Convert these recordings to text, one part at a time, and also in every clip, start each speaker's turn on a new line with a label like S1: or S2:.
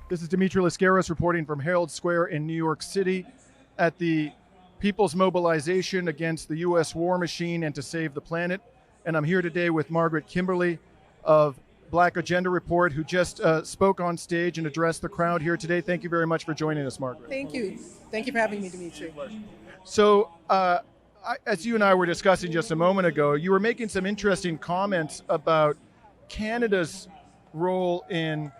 S1: This is Dimitri Lascaris reporting from Herald Square in New York City at the People's Mobilization Against the U.S. War Machine and to Save the Planet. And I'm here today with Margaret Kimberly of Black Agenda Report, who just spoke on stage and addressed the crowd here today. Thank you very much for joining us, Margaret.
S2: Thank you. Thank you for having me, Dimitri.
S1: So, as you and I were discussing just a moment ago, you were making some interesting comments about Canada's role in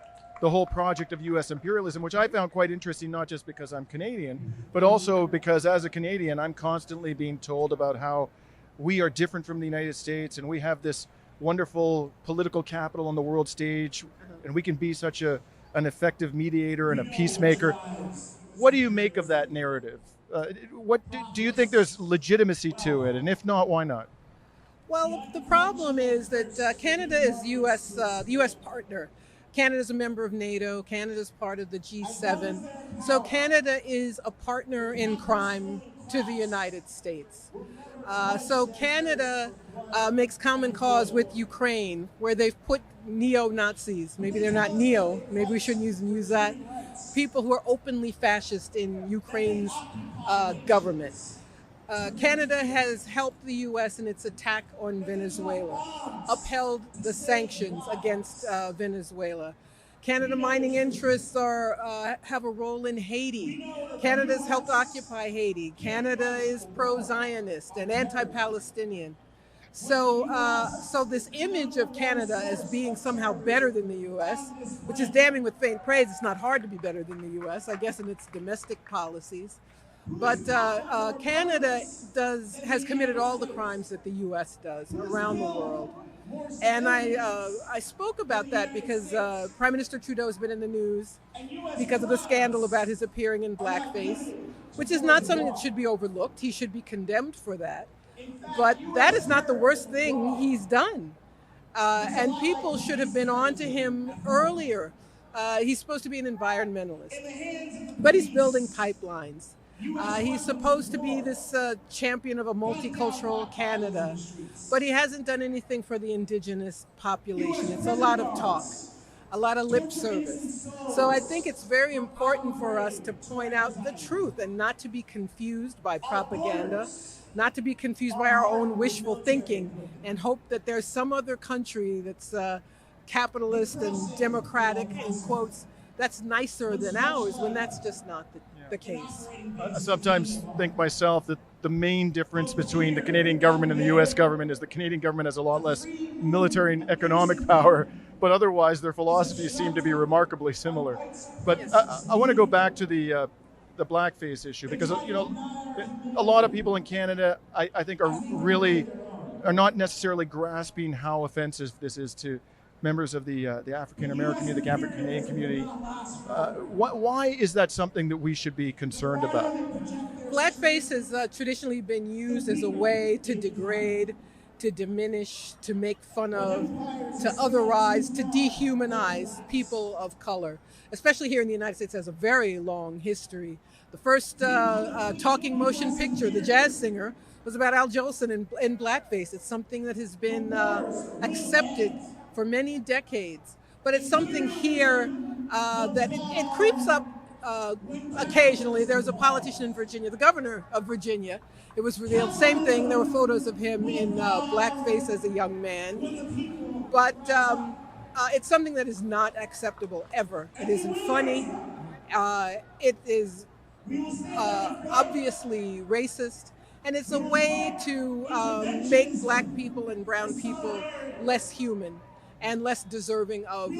S1: the whole project of U.S. imperialism, which I found quite interesting, not just because I'm Canadian, but also because as a Canadian, I'm constantly being told about how we are different from the United States and we have this wonderful political capital on the world stage and we can be such an effective mediator and a peacemaker. What do you make of that narrative? What do you think there's legitimacy to it? And if not, why not?
S2: Well, the problem is that Canada is the U.S. partner. Canada is a member of NATO. Canada is part of the G7. So Canada is a partner in crime to the United States. So Canada makes common cause with Ukraine, where they've put neo-Nazis. Maybe they're not neo. Maybe we shouldn't use that. People who are openly fascist in Ukraine's government. Canada has helped the U.S. in its attack on Venezuela, upheld the sanctions against Venezuela. Canada mining interests have a role in Haiti. Canada's helped occupy Haiti. Canada is pro-Zionist and anti-Palestinian. So this image of Canada as being somehow better than the U.S., which is damning with faint praise. It's not hard to be better than the U.S., I guess, in its domestic policies. But Canada has committed all the crimes that the U.S. does around the world. And I spoke about that because Prime Minister Trudeau has been in the news because of the scandal about his appearing in blackface, which is not something that should be overlooked. He should be condemned for that. But that is not the worst thing he's done. And people should have been on to him earlier. He's supposed to be an environmentalist, but he's building pipelines. He's supposed to be this champion of a multicultural Canada, but he hasn't done anything for the indigenous population. It's a lot of talk, a lot of lip service. So I think it's very important for us to point out the truth and not to be confused by propaganda, not to be confused by our own wishful thinking and hope that there's some other country that's capitalist and democratic, in quotes, that's nicer than ours, when that's just not the case.
S1: I sometimes think myself that the main difference between the Canadian government and the U.S. government is the Canadian government has a lot less military and economic power, but otherwise their philosophies seem to be remarkably similar. But I want to go back to the blackface issue because a lot of people in Canada I think are not necessarily grasping how offensive this is to members of the African American community, the African Canadian community. Why is that something that we should be concerned about?
S2: Blackface has traditionally been used as a way to degrade, to diminish, to make fun of, to otherize, to dehumanize people of color. Especially here in the United States, has a very long history. The first talking motion picture, The Jazz Singer, was about Al Jolson in blackface. It's something that has been accepted for many decades, but it's something here that it creeps up occasionally. There was a politician in Virginia, the governor of Virginia. It was revealed, same thing, there were photos of him in blackface as a young man. But it's something that is not acceptable ever. It isn't funny. It is obviously racist. And it's a way to make black people and brown people less human and less deserving of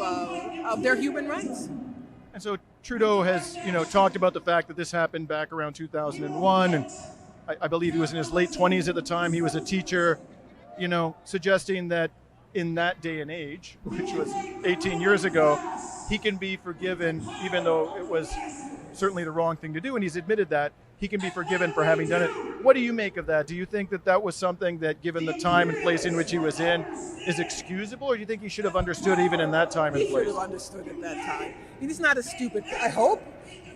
S2: their human rights.
S1: And so Trudeau has, talked about the fact that this happened back around 2001, and I believe he was in his late 20s at the time. He was a teacher, suggesting that in that day and age, which was 18 years ago, he can be forgiven, even though it was certainly the wrong thing to do, and he's admitted that. He can be forgiven for having done it. What do you make of that? Do you think that was something that, given the time and place in which he was in, is excusable, or do you think he should have understood even in that time and place?
S2: He should have understood at that time. He's not a stupid, I hope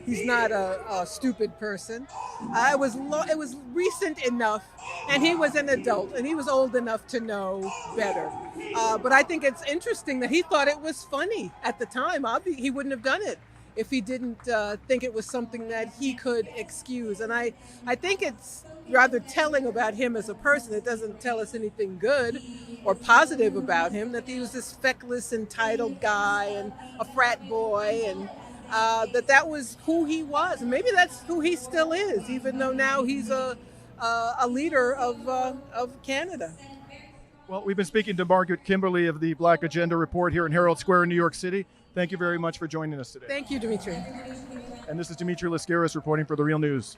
S2: he's not a stupid person. It was recent enough, and he was an adult, and he was old enough to know better. But I think it's interesting that he thought it was funny at the time. He wouldn't have done it if he didn't think it was something that he could excuse. And I think it's rather telling about him as a person. It doesn't tell us anything good or positive about him, that he was this feckless, entitled guy and a frat boy, and that was who he was. And maybe that's who he still is, even though now he's a leader of Canada.
S1: Well, we've been speaking to Margaret Kimberly of the Black Agenda Report here in Herald Square in New York City. Thank you very much for joining us today.
S2: Thank you, Dimitri.
S1: And this is Dimitri Lascaris reporting for The Real News.